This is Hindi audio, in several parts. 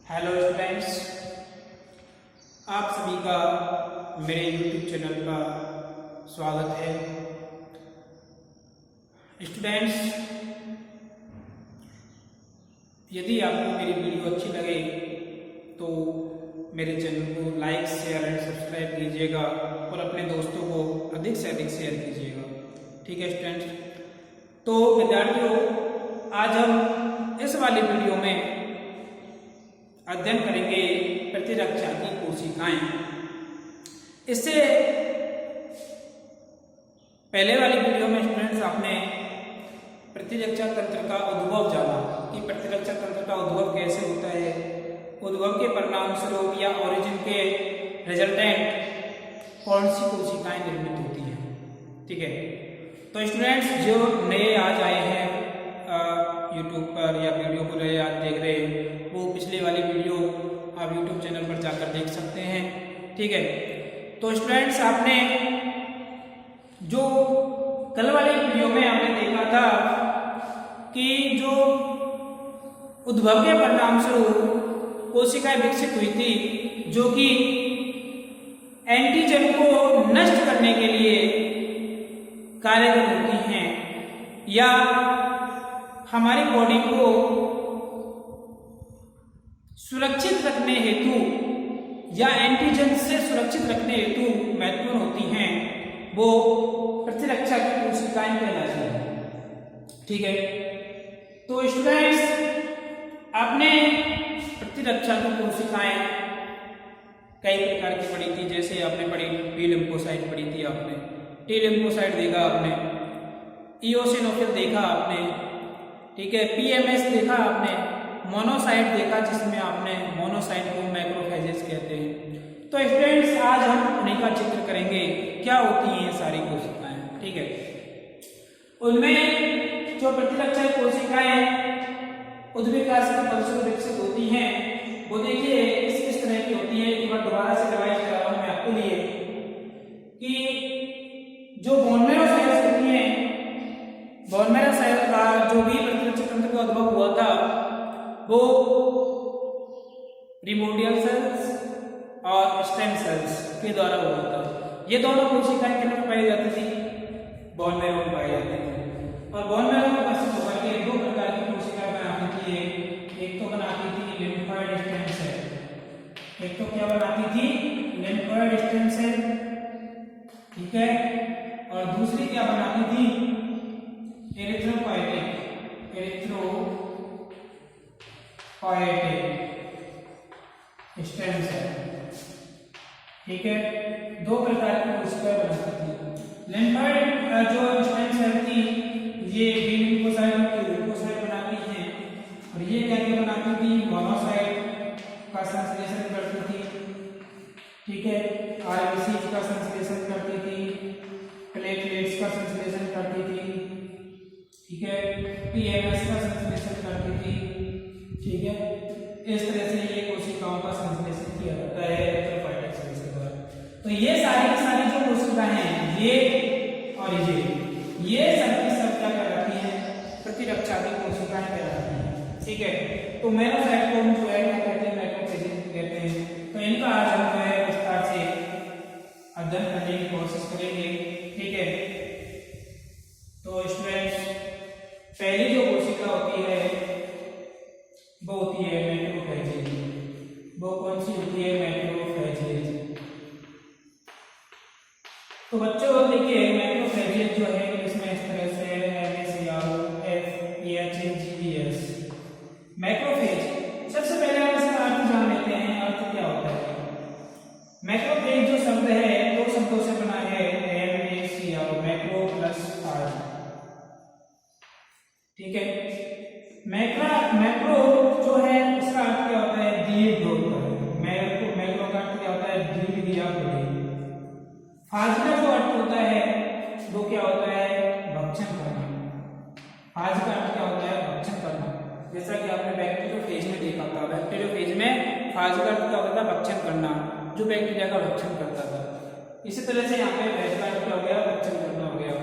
हेलो स्टूडेंट्स, आप सभी का मेरे YouTube चैनल पर स्वागत है। स्टूडेंट्स, यदि आपको मेरी वीडियो अच्छी लगे तो मेरे चैनल को लाइक, शेयर एंड सब्सक्राइब कीजिएगा और अपने दोस्तों को अधिक से अधिक शेयर कीजिएगा। ठीक है स्टूडेंट्स, तो विद्यार्थियों, आज हम इस वाली वीडियो में अध्ययन करेंगे प्रतिरक्षा की कोशिकाएं। इससे पहले वाली वीडियो में स्टूडेंट्स आपने प्रतिरक्षा तंत्र का उद्भव जाना कि प्रतिरक्षा तंत्र का उद्भव कैसे होता है, उद्भव के परिणाम स्वरूप या ओरिजिन के रिजल्टेंट कौन सी कोशिकाएं निर्मित होती हैं। ठीक है, तो स्टूडेंट्स जो नए आज आए हैं यूट्यूब पर या वीडियो को नए आज देख रहे हैं, वो पिछले वाली वीडियो आप यूट्यूब चैनल पर जाकर देख सकते हैं। ठीक है, तो स्टूडेंट्स आपने जो कल वाली वीडियो में आपने देखा था कि जो उद्भव के परिणाम स्वरूप कोशिकाएं विकसित हुई थी जो कि एंटीजन को नष्ट करने के लिए कार्यरत होती हैं या हमारी बॉडी को सुरक्षित रखने हेतु या एंटीजन से सुरक्षित रखने हेतु महत्वपूर्ण होती हैं, वो प्रतिरक्षा की कोशिकाएं कहलाती हैं। ठीक है, तो स्टूडेंट्स आपने प्रतिरक्षा की कोशिकाएं कई प्रकार की पढ़ी थी। जैसे आपने पढ़ी बी लिम्फोसाइट पढ़ी थी, आपने टी लिम्फोसाइट देखा, आपने इओसिनोफिल देखा आपने। ठीक है, पीएमएस देखा आपने, मोनोसाइट देखा जिसमें आपने मोनोसाइट को मैक्रोफेजेस कहते हैं। तो स्टूडेंट्स आज हम उन्हीं का चित्र करेंगे, क्या होती हैं सारी कोशिकाएं। ठीक है, उनमें जो प्रतिरक्षा कोशिकाएं उद्विकास के फलस्वरूप विकसित होती हैं वो देखिए इस तरह की होती है। एक बार दोबारा से रिवाइज कर रहा हूं मैं आपके लिए कि जो बोन मैरो सेल्स होती हैं, बोन मैरो सेल का जो भी प्रतिरक्षा तंत्र का उद्भव हुआ था वो प्रिमोर्डियल सेल्स और स्टेम सेल्स के द्वारा हुआ था। ये दोनों कोशिकाएं किन में पाई जाती थी? बोन मैरो में पाई जाती थी। और बोन मैरो में विकसित होकर के दो प्रकार की कोशिकाएं बनाती थी। एक तो बनाती थी लिम्फोइड स्टेम सेल, एक तो क्या बनाती थी? Lymphoid stem cell. ठीक है, और दूसरी क्या बनाती थी? Erythropoietic stem cell. ठीक है, दो प्रकार की कोशिकाएं बनाती थी। लिम्फोइड जो स्टेम सेल थी ये बी लिम्फोसाइट और ल्यूकोसाइट बनाती हैं, और ये क्या क्या बनाती थी? मोनोसाइट का संश्लेषण करती थी। ठीक है, आरबीसी का संश्लेषण करती थी, प्लेटलेट्स का संश्लेषण करती थी। ठीक है, पीएमएस का संश्लेषण करती थी। ठीक है, इस तरह से ये कोशिकाओं का संश्लेषण किया जाता है एरिथ्रोपोएटिक सेल्स के द्वारा। तो ये सारी की सारी जो कोशिकाएं हैं ये और ये सब की सब क्या कहलाती हैं? प्रतिरक्षा की कोशिकाएं कहलाती हैं। ठीक है, तो मोनोसाइट को हम जो है क्या कहते हैं? मैक्रोफेजेस कहते हैं। तो इनका आज हम जो है विस्तार से अध्ययन करने की कोशिश करेंगे। ठीक है, तो स्टूडेंट्स पहली जो कोशिका होती है वो होती है मैक्रोफेजेज। वो कौन सी होती है? मैक्रोफेजेज। तो बच्चों देखिए मैक्रोफेजेज जो है इसमें इस तरह से MACROFAGES मैक्रोफेज। सबसे पहले हम इसका अर्थ जान लेते हैं, अर्थ क्या होता है। मैक्रोफेज जो शब्द है दो शब्दों से बना है, MACRO मैक्रो प्लस फाज। ठीक है, मैक्रो जो है उसका अर्थ क्या होता है? दीर्घ होता है। मैक्रो का अर्थ क्या होता है? दीर्घ या बड़े। फाज का जो अर्थ होता है वो क्या होता है? भक्षण करना। फाज का अर्थ क्या होता है? भक्षण करना। जैसा कि आपने बैक्टीरियोफेज में देखा था, बैक्टीरियोफेज में फाज का अर्थ क्या होता था? भक्षण करना, जो बैक्टीरिया का भक्षण करता था। इसी तरह से यहाँ पे भैंस का अर्थ क्या हो गया? भक्षण करना हो गया।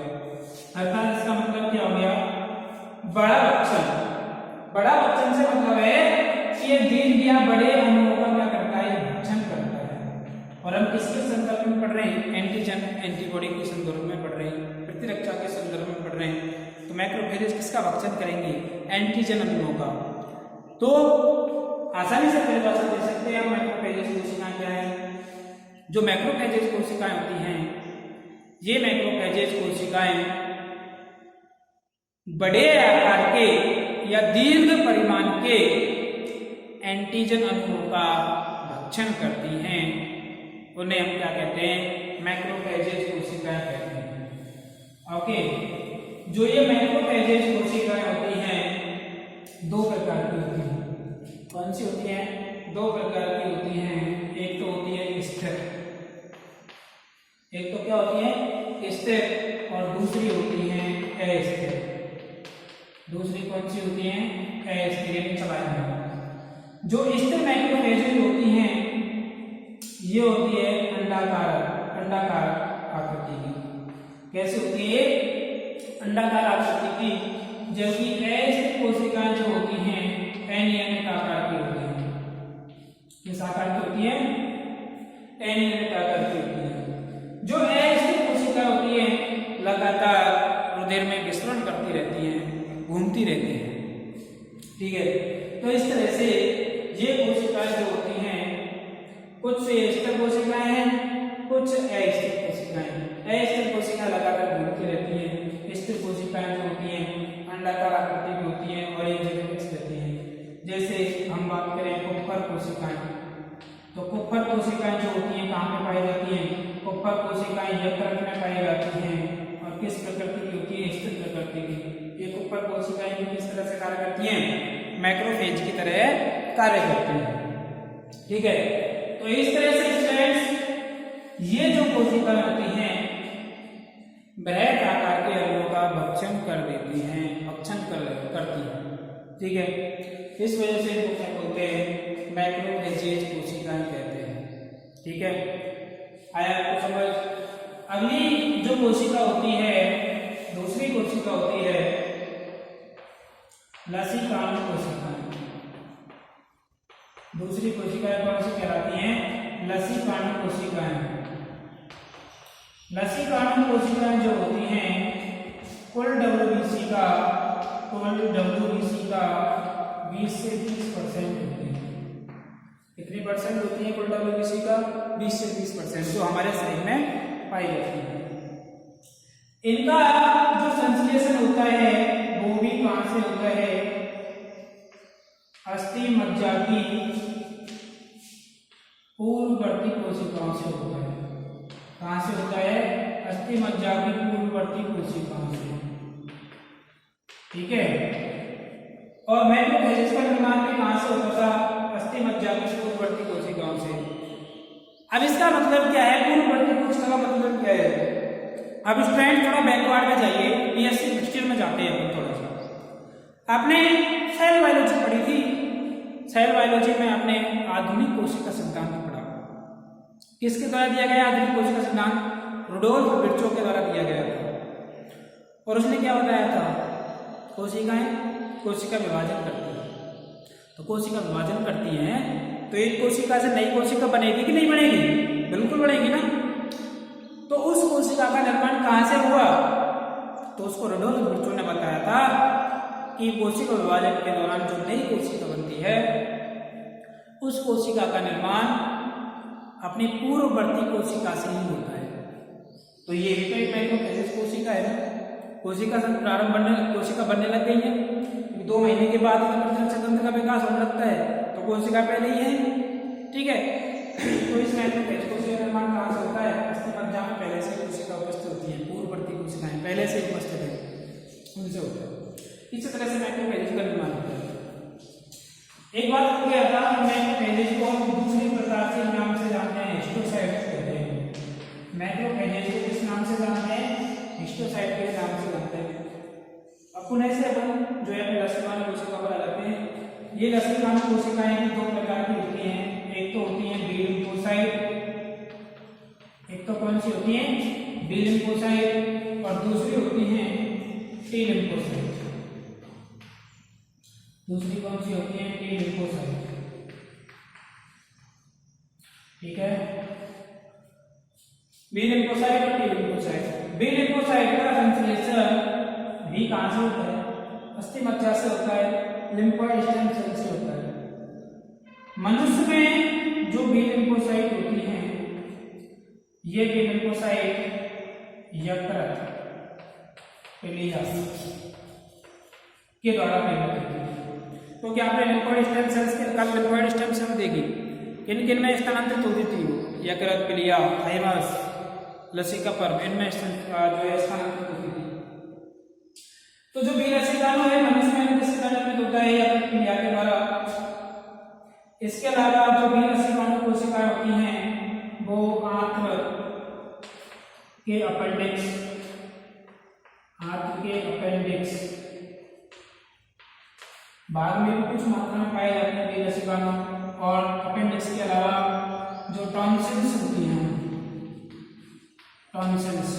अर्थात इसका मतलब क्या हो गया? बड़ा भक्षण। बड़ा भक्षण से मतलब है कि ये दीर्घ या बड़े और हम किसके संदर्भ में पढ़ रहे हैं? एंटीजन एंटीबॉडी के संदर्भ में पढ़ रहे हैं, प्रतिरक्षा के संदर्भ में पढ़ रहे हैं। तो मैक्रोफेजेज किसका भक्षण करेंगे? एंटीजन अणुओं का। तो आसानी से परिभाषा दे सकते हैं हम मैक्रोफेजेज कोशिकाएं क्या है। जो मैक्रोफेजेज कोशिकाएं होती हैं, ये मैक्रोफेजेज कोशिकाएं बड़े आकार के या दीर्घ परिमाण के एंटीजन अणुओं का भक्षण करती हैं। उन्हें हम क्या कहते हैं? मैक्रोफेजेज कोशिकाएं कहते हैं। ओके, जो ये मैक्रोफेजेज कोशिकाएं होती हैं दो प्रकार की होती हैं। कौन सी होती हैं? दो प्रकार की होती हैं। एक तो होती है स्थिर, एक तो क्या होती है? स्थिर, और दूसरी होती है अस्थिर। दूसरी कौन सी होती है? अस्थिर, चलायमान। जो स्थिर मैक्रोफेजेज होती हैं ये होती है अंडाकार आकृति की। कैसे होती है? अंडाकार आकृति की। जबकि अस्थिर कोशिकाएं जो होती हैं अनियमित आकार की होती हैं। किस आकार की होती है? अनियमित आकार की होती है। जो अस्थिर कोशिकाएं होती हैं लगातार रुधिर में विसरण करती रहती हैं, घूमती रहती हैं। ठीक है, तो इस तरह से ये कोशिकाएं जो होती हैं कुछ स्थिर कोशिकाएं हैं, कुछ अस्थिर कोशिकाएं हैं। अस्थिर कोशिकाएं लगातार घूमती रहती हैं। स्थिर कोशिकाएं जो होती हैं अंडाकार आकृति की होती हैं और एक जगह फिक्स रहती हैं। जैसे हम बात करें कुप्फर कोशिकाएं, तो कुप्फर कोशिकाएं जो होती हैं कहाँ पे पाई जाती हैं? कुप्फर कोशिकाएं यकृत में पाई जाती हैं। और किस प्रकृति की होती है? स्थिर प्रकृति की। ये कुप्फर कोशिकाएं भी किस तरह से कार्य करती हैं? मैक्रोफेज की तरह कार्य करती हैं। ठीक है, तो इस तरह से स्टूडेंट्स ये जो कोशिकाएं होती हैं बृहद आकार के अणुओं का भक्षण कर देती हैं, करती हैं। ठीक है, इस वजह से इनको क्या बोलते हैं? मैक्रोफेजेज कोशिकाएं कहते हैं। ठीक है, आया आपको समझ? अगली जो कोशिका होती है, दूसरी कोशिका होती है लसीकाणु कोशिकाएं। दूसरी कोशिकाएं कौन सी कहलाती हैं? लसीकाणु कोशिकाएं। लसीकाणु कोशिकाएं जो होती हैं कुल डब्ल्यूबीसी का 20 से 30% होती है। कितनी परसेंट होती है कुल डब्ल्यूबीसी का? 20 से 30% जो हमारे शरीर में पाई जाती है। इनका जो संश्लेषण होता है वो भी कहां से होता है? अस्थि मज्जा की पूर्ववर्ती कोशिकाओं से होता है। कहां से होता है? अस्थि मज्जा की पूर्ववर्ती कोशिकाओं से। ठीक है, और मैक्रोफेजेज का निर्माण भी कहां से होता था? अस्थि मज्जा की पूर्ववर्ती कोशिकाओं से। अब इसका मतलब क्या है? पूर्ववर्ती कोशिका का मतलब क्या है? अब स्टूडेंट थोड़ा बैकवर्ड में जाइए, बीएससी फर्स्ट ईयर में जाते हैं थोड़ा सा। आपने सेल बायोलॉजी पढ़ी थी। सेल बायोलॉजी में आपने आधुनिक कोशिका सिद्धांत पढ़ा। किसके द्वारा दिया गया आधुनिक कोशिका सिद्धांत? रुडोल्फ विर्चो के द्वारा दिया गया था। और उसने क्या बताया था? कोशिका विभाजन करती है। तो कोशिका विभाजन करती हैं तो एक कोशिका से नई कोशिका बनेगी कि नहीं बनेगी? बिल्कुल बनेगी ना। तो उस कोशिका का निर्माण कहां से हुआ? तो उसको रुडोल्फ विर्चो ने बताया था कि कोशिका विभाजन के दौरान जो नई कोशिका बनती है उस कोशिका का निर्माण अपनी पूर्ववर्ती कोशिका से ही होता है। तो ये भी तो एक मैक्रोफेजेज कोशिका है ना। कोशिका से कोशिका बनने लग गई है, 2 महीने के बाद तंत्र का विकास होने लगता है तो कोशिका पहले ही है। ठीक है, तो इस मैक्रोफेज कोशिका निर्माण कहां से होता है? अस्थि मज्जा में पहले से कोशिका उपस्थित होती है, पूर्ववर्ती कोशिकाएं पहले से उपस्थित है, उनसे होता है। इसी तरह से मैक्रोफेजेज का निर्माण होता है। एक बात हो गया था, मैक्रोफेजेज को दूसरे प्रकार से नाम से जानते हैं, हिस्टोसाइट्स कहते हैं। मैक्रोफेजेज को किस नाम से जानते हैं? हिस्टोसाइट के नाम से जानते हैं। अब पुनः से अपन जो है अपने लसीकाणु कोशिका पर आ जाते हैं। ये लसीकाणु कोशिकाएं भी 2 प्रकार की होती हैं। एक तो होती है बी लिम्फोसाइट, एक तो कौन सी होती है? बी लिम्फोसाइट, और दूसरी होती है टी लिम्फोसाइट। दूसरी कौन सी होती है? T lymphocyte. ठीक है, बी लिम्फोसाइट और टी लिम्फोसाइट। बी लिम्फोसाइट का संश्लेषण भी कहां से होता है? अस्थि मज्जा से होता है, लिम्फोइड स्टेम सेल से होता है। मनुष्य में जो बी लिम्फोसाइट होती हैं, ये बी लिम्फोसाइट यकृत पिलिया के द्वारा निर्मित होती है। क्योंकि आपने लिम्फोइड स्टेम सेल्स के कल लिम्फोइड स्टेम सेल देखी, किन किन में स्थानांतरित होती थी? यकृत, पिलिया, थाइमस, लसिका पर्व, इनमें जो है स्थानांतरित होती थी। तो जो बी लसिकाणु है मनुष्य में किससे निर्मित होता है? यकृत, पिलिया के द्वारा। इसके अलावा जो बी लसिकाणु कोशिकाएं होती हैं वो आंत्र के अपेंडिक्स भाग में भी कुछ मात्रा में पाए जाते हैं बी लसिकाणु, और अपेंडिक्स के अलावा जो टॉन्सिल्स होती हैं, टॉन्सिल्स,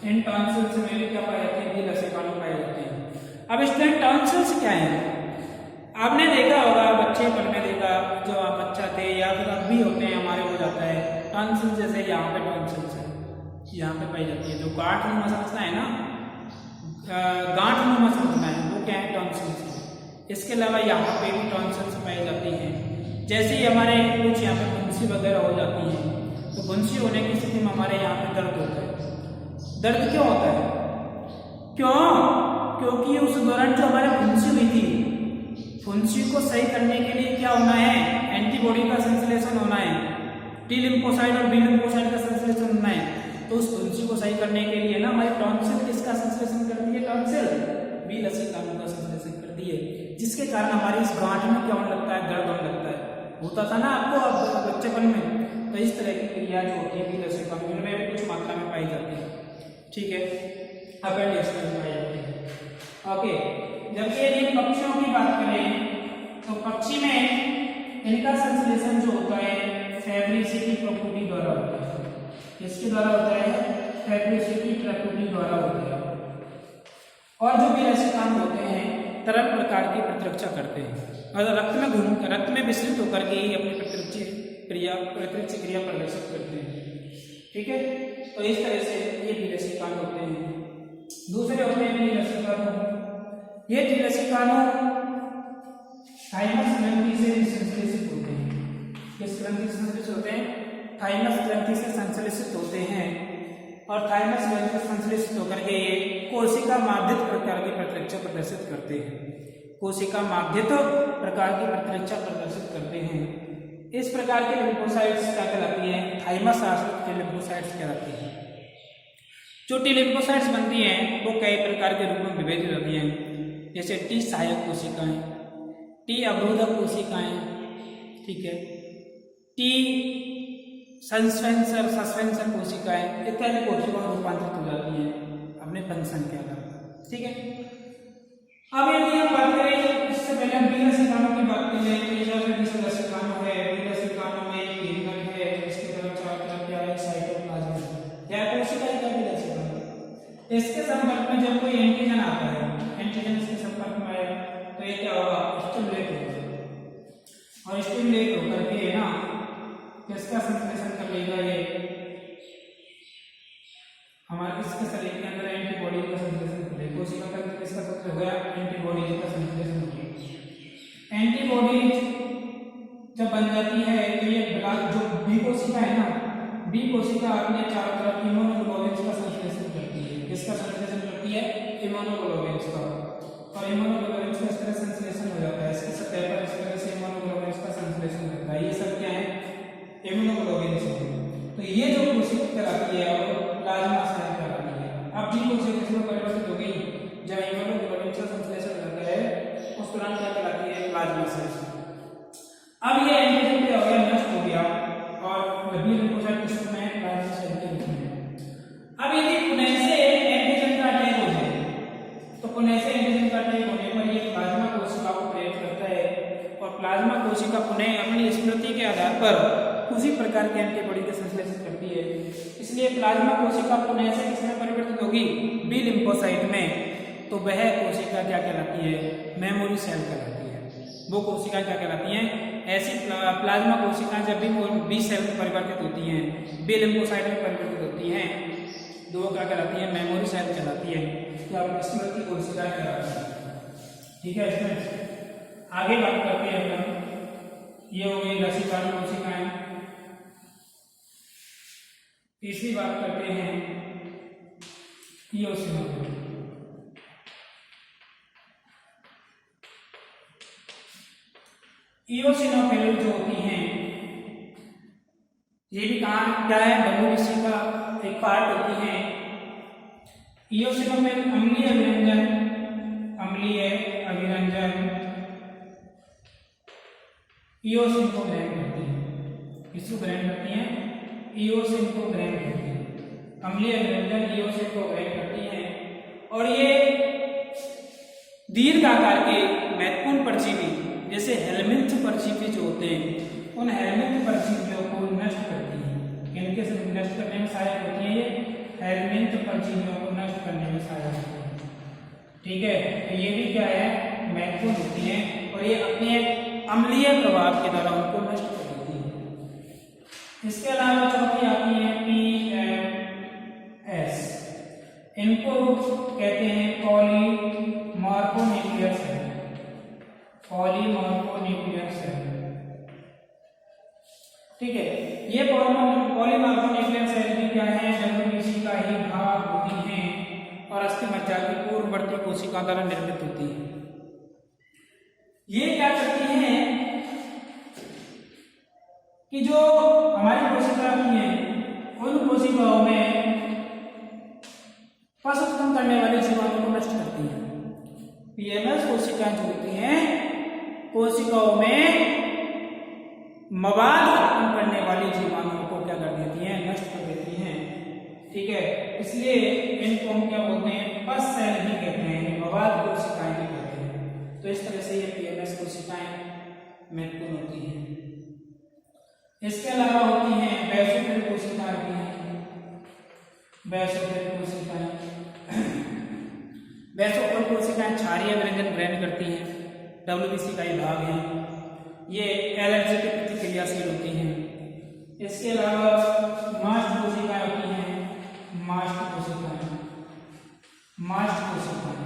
इन टॉन्सिल्स में भी क्या पाए जाते हैं? बी लसिकाणु पाए जाते हैं। अब इसमें टॉन्सिल्स क्या है? आपने देखा होगा, बच्चेपन में देखा, जो आप बच्चा थे या फिर अब भी होते हैं, हमारे हो जाता है टॉन्सिल्स। जैसे यहाँ पे टॉन्सिल्स है, यहाँ पे पाई जाती है। जो गांठ नुमा संरचना है ना, गांठ नुमा संरचना है, वो क्या है? टॉन्सिल्स है। इसके अलावा यहाँ पे भी टॉन्सिल्स पाई जाती हैं। जैसे ही हमारे कुछ यहाँ पे फुंसी वगैरह हो जाती है, तो फुंसी होने की स्थिति में हमारे यहाँ पे दर्द होता है। दर्द क्यों होता है? क्योंकि उस दौरान जो हमारे फुंसी हुई थी, फुंसी को सही करने के लिए क्या होना है? एंटीबॉडी का संश्लेषण होना है। टी लिम्फोसाइट और बी लिम्फोसाइट का संश्लेषण होना है। तो उस फुंसी को सही करने के लिए ना हमारी टॉन्सिल किसका संश्लेषण करती है? टॉन्सिल बी लसिकाणु का संश्लेषण करती है, जिसके कारण हमारी इस गांठ में क्या होने लगता है? दर्द होने लगता है। होता था ना आपको बच्चेपन में। तो इस तरह की क्रिया जो होती है बी लसिकाणु में कुछ मात्रा में पाई जाती है। ठीक है, अपेंडिक्स में पाई जाती है। ओके, जबकि यदि पक्षियों की बात करें तो पक्षी में इनका संश्लेषण जो होता है फेब्रिसिटी प्रकृति द्वारा होता है। इसके द्वारा होता है? फेब्रिसिटी प्रकृति द्वारा होता है। और जो बी लसिकाणु होते हैं तरल प्रकार की प्रतिरक्षा करते हैं और रक्त में विस्तृत होकर के ही अपनी प्रतिरक्षी क्रिया प्रदर्शित करते हैं। ठीक है, तो इस तरह से ये बी लसिकाणु होते हैं। दूसरे होते हैं बी लसिकाणु। ये बी लसिकाणु थाइमस ग्रंथि से संश्लेषित होते हैं। किस ग्रंथि से संश्लेषित होते हैं? थाइमस ग्रंथि से संश्लेषित होते हैं। और थाइमस ग्रंथि से संश्लेषित होकर के ये कोशिका माध्यित प्रकार की प्रतिरक्षा प्रदर्शित करते हैं। कोशिका माध्यित प्रकार की प्रतिरक्षा प्रदर्शित करते हैं। इस प्रकार के लिम्फोसाइट्स क्या कहलाती हैं? थाइमस आश्रित लिम्फोसाइट्स कहलाती हैं। जो टी लिम्फोसाइट्स बनती हैं वो कई प्रकार के रूप में विभाजित होती हैं, जैसे टी सहायक कोशिकाएं, टी अवरोधक कोशिकाएं, ठीक है, टी सस्पेंसर कोशिकाएं इत्यादि कोशिकाओं में रूपांतरित हो जाती हैं अपने फंक्शन के आधार पर। ठीक है, अब यदि हम बात करें, इससे पहले हम बी लसिकाणु की बात कर लें। तो जैसे बी लसिकाणु है, बी लसिकाणु में एक कीड़क है, इसके तरफ चारों तरफ क्या है? साइटोप्लाज्म है। क्या कोशिका है? क्या बी लसिकाणु? इसके संपर्क में जब कोई एंटीजन आता है, एंटीजन इसके संपर्क में आया तो ये क्या होगा? स्टिमुलेट होगा, और स्टिमुलेट होकर के ना किसका संश्लेषण कर लेगा? ये हमारे इसके शरीर के अंदर एंटीबॉडी का संश्लेषण कर लेगा। कोशिका का किसका संश्लेषण हो गया? एंटीबॉडी का संश्लेषण हो गया। एंटीबॉडी जब बन जाती है तो ये जो बी कोशिका है ना, बी कोशिका अपने चारों तरफ इम्यूनोग्लोबुलिन्स का संश्लेषण करती है। किसका संश्लेषण करती है? इम्यूनोग्लोबुलिन्स का। और इम्यूनोग्लोबुलिन्स का इस तरह संश्लेषण हो जाता है, इसकी सतह पर इस तरह से इम्यूनोग्लोबुलिन्स का संश्लेषण होता है। ये सब क्या है? इम्यूनोग्लोबुलिन्स है। तो ये जो कोशिका कहलाती है वो प्लाज्मा सेल कहलाती है। अब बी कोशिका किसमें परिवर्तित हो गई? जब इम्यूनोग्लोबुलिन्स का संश्लेषण होता है उस दौरान क्या कहलाती है? Plasma cell. अब ये एंटीजन क्या हो गया? नष्ट हो गया, और बी लिम्फोसाइट किस रूप में? प्लाज्मा सेल के रूप में। अब यदि पुनः से एंटीजन का अटैक हो जाए तो पुनः से एंटीजन का अटैक होने पर ये प्लाज्मा कोशिका को प्रेरित करता है, और प्लाज्मा कोशिका पुनः अपनी स्मृति के आधार पर उसी प्रकार के एंटीबॉडी का संश्लेषण करती है। इसलिए प्लाज्मा कोशिका पुनः से किसमें परिवर्तित होगी? बी लिम्फोसाइट में। तो वह कोशिका क्या कहलाती है? मेमोरी सेल कहलाती है। वो कोशिका क्या कहलाती है? ऐसी प्लाज्मा कोशिकाएं जब भी बी सेल में परिवर्तित होती हैं, बी लिम्फोसाइट में परिवर्तित होती हैं, तो वो क्या कहलाती है? मेमोरी सेल कहलाती है, क्या स्मृति कोशिकाएं कहलाती है। ठीक है, इसमें आगे बात करते हैं हम, ये हो गई लसीकाली कोशिकाएं। तीसरी बात करते हैं इओसिनोफिल। इओसिनोफिल जो होती हैं, ये भी कहाँ क्या है? WBC का एक पार्ट होती है। इओसिनोफिल अम्लीय अभिरंजन, अम्लीय अभिरंजन इओसिन को ग्रहण करती है। किसको ग्रहण करती हैं? इओसिन को ग्रहण करती है। अम्लीय अभिरंजन इओसिन को ग्रहण करती हैं और ये दीर्घ आकार के महत्वपूर्ण परजीवी जैसे हेलमिंथ परजीवी जो होते हैं, उन हेलमिंथ परजीवियों को नष्ट करती है। इनके से नष्ट करने में सहायक होती है ये हेलमिंथ परजीवियों को नष्ट करने में सहायक होती है। ठीक है, तो ये भी क्या है? महत्वपूर्ण होती है और ये अपने अम्लीय प्रभाव के द्वारा उनको नष्ट कर देती है। इसके अलावा चौथी आती है PMS। इनको कहते हैं पॉलीमॉर्फोन्यूक्लियर सेल। पॉलीमॉर्फोन्यूक्लियर सेल, ठीक है। ये पॉलीमॉर्फोन्यूक्लियर सेल भी क्या है? WBC का ही भाग होती हैं और अस्थि मज्जा की पूर्ववर्ती कोशिका द्वारा निर्मित होती है। ये क्या करती हैं कि जो हमारी कोशिका होती है, उन कोशिकाओं में पस उत्पन्न करने वाले जीवाणु को नष्ट करती है। PMS कोशिकाएं जो होती हैं, कोशिकाओं में मवाद उत्पन्न करने वाली जीवाणुओं को क्या कर देती हैं? नष्ट कर देती हैं। ठीक है, इसलिए इनको हम क्या बोलते हैं? पस सेल ही कहते हैं, मवाद कोशिकाएं ही कहते हैं। तो इस तरह से ये PMS कोशिकाएं महत्वपूर्ण होती हैं। इसके अलावा होती हैं बेसोफिल कोशिकाएं भी हैं। बेसोफिल कोशिकाएं बेसोफिल कोशिकाएं क्षारीय व्यंजन ग्रहण करती हैं, WBC का ही भाग है। ये एलर्जी के प्रति क्रियाशील होती हैं। इसके अलावा मास्ट कोशिकाएं होती हैं। मास्ट कोशिकाएं, मास्ट कोशिकाएं,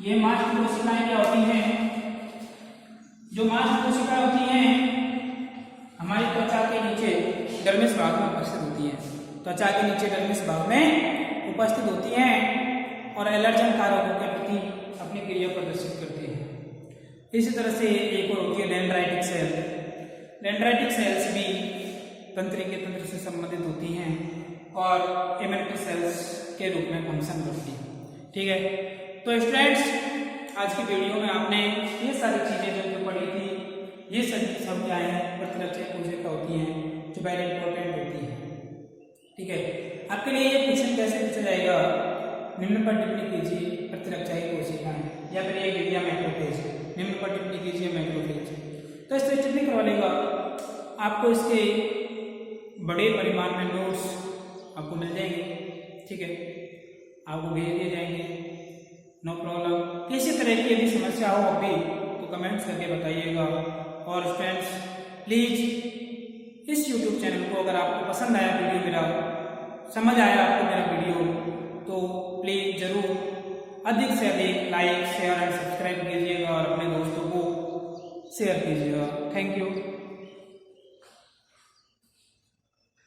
ये मास्ट कोशिकाएं क्या होती हैं? जो मास्ट कोशिकाएं होती हैं हमारी त्वचा के नीचे डर्मिस भाग में उपस्थित होती हैं। त्वचा के नीचे डर्मिस भाग में उपस्थित होती हैं और एलर्जन कारकों के प्रति अपनी क्रिया प्रदर्शित करती है। इसी तरह से एक और होती है डेंड्राइटिक सेल। डेंड्राइटिक सेल्स भी तंत्रिका तंत्र से संबंधित होती हैं और इम्यूनिटी सेल्स के रूप में फंक्शन करती हैं। ठीक है, तो स्टूडेंट्स आज की वीडियो में आपने ये सारी चीजें जो पढ़ी थी, ये सभी सब क्या है? प्रतिरक्षा कोशिका होती हैं जो वेरी इंपॉर्टेंट होती है। ठीक है, आपके लिए ये क्वेश्चन कैसे पूछा जाएगा? निम्न पर टिप्पणी कीजिए प्रतिरक्षा कोशिकाएं, या फिर ये गिरिया मैक्रोफेज। निम्न पर टिप्पणी कीजिए मैक्रोफेज। तो इस तरह टिप्पणी करवा लेगा, आपको इसके बड़े परिमाण में नोट्स आपको मिल जाएंगे। ठीक है, आपको भेज दिए जाएंगे, नो प्रॉब्लम। किसी तरह की यदि समस्या हो अभी तो कमेंट्स करके बताइएगा। और फ्रेंड्स प्लीज इस YouTube चैनल को, अगर आपको पसंद आया वीडियो मेरा, समझ आया आपको मेरा वीडियो, तो प्लीज जरूर अधिक से अधिक लाइक शेयर एंड सब्सक्राइब कीजिएगा और अपने दोस्तों को शेयर कीजिएगा। Thank you.